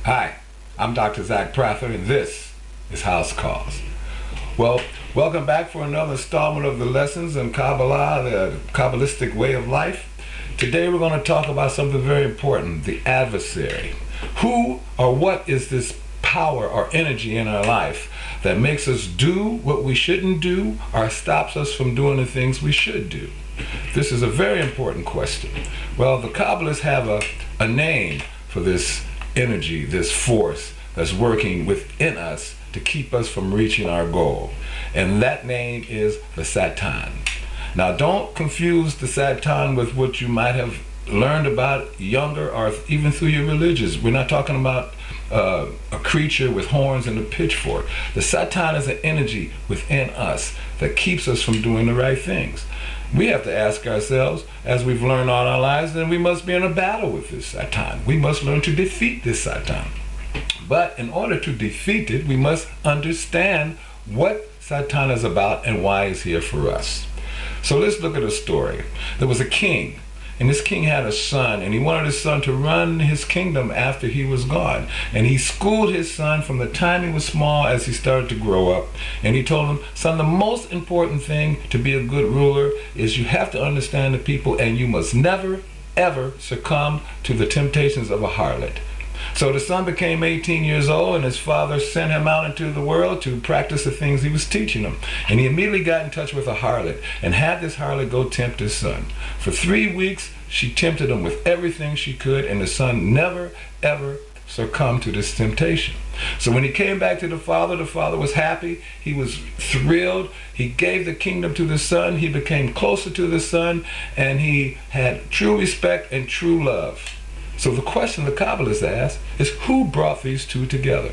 Hi, I'm Dr. Zach Prather, and this is House Calls. Well, welcome back for another installment of the lessons in Kabbalah, the Kabbalistic way of life. Today we're going to talk about something very important, the adversary. Who or what is this power or energy in our life that makes us do what we shouldn't do or stops us from doing the things we should do? This is a very important question. Well, the Kabbalists have a name for this energy, this force that's working within us to keep us from reaching our goal. And that name is the Satan. Now, don't confuse the Satan with what you might have learned about younger or even through your religions. We're not talking about a creature with horns and a pitchfork. The Satan is an energy within us that keeps us from doing the right things. We have to ask ourselves, as we've learned all our lives, then we must be in a battle with this Satan. We must learn to defeat this Satan. But in order to defeat it, we must understand what Satan is about and why he's here for us. So let's look at a story. There was a king, and this king had a son, and he wanted his son to run his kingdom after he was gone. And he schooled his son from the time he was small as he started to grow up. And he told him, son, the most important thing to be a good ruler is you have to understand the people, and you must never, ever succumb to the temptations of a harlot. So the son became 18 years old, and his father sent him out into the world to practice the things he was teaching him. And he immediately got in touch with a harlot and had this harlot go tempt his son. For 3 weeks, she tempted him with everything she could, and the son never, ever succumbed to this temptation. So when he came back to the father was happy. He was thrilled. He gave the kingdom to the son. He became closer to the son, and he had true respect and true love. So the question the Kabbalists ask is, who brought these two together?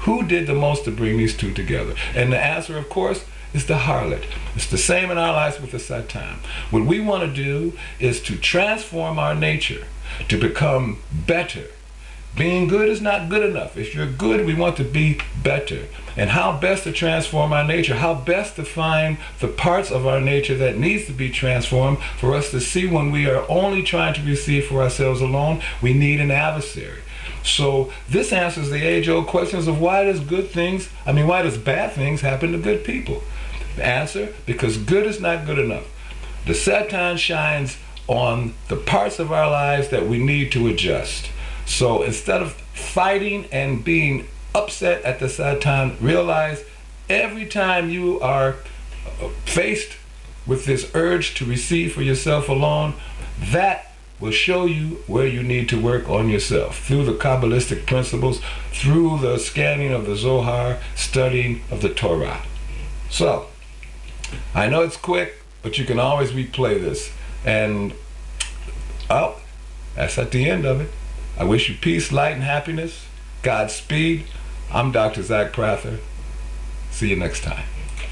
Who did the most to bring these two together? And the answer, of course, is the harlot. It's the same in our lives with the Satan. What we want to do is to transform our nature to become better. Being good is not good enough. If you're good, we want to be better. And how best to transform our nature? How best to find the parts of our nature that needs to be transformed for us to see when we are only trying to receive for ourselves alone, we need an adversary. So this answers the age-old questions of why does bad things happen to good people? The answer, because good is not good enough. The Satan shines on the parts of our lives that we need to adjust. So instead of fighting and being upset at the Satan, realize every time you are faced with this urge to receive for yourself alone, that will show you where you need to work on yourself through the Kabbalistic principles, through the scanning of the Zohar, studying of the Torah. So, I know it's quick, but you can always replay this. And, well, that's at the end of it. I wish you peace, light, and happiness. Godspeed. I'm Dr. Zach Prather. See you next time.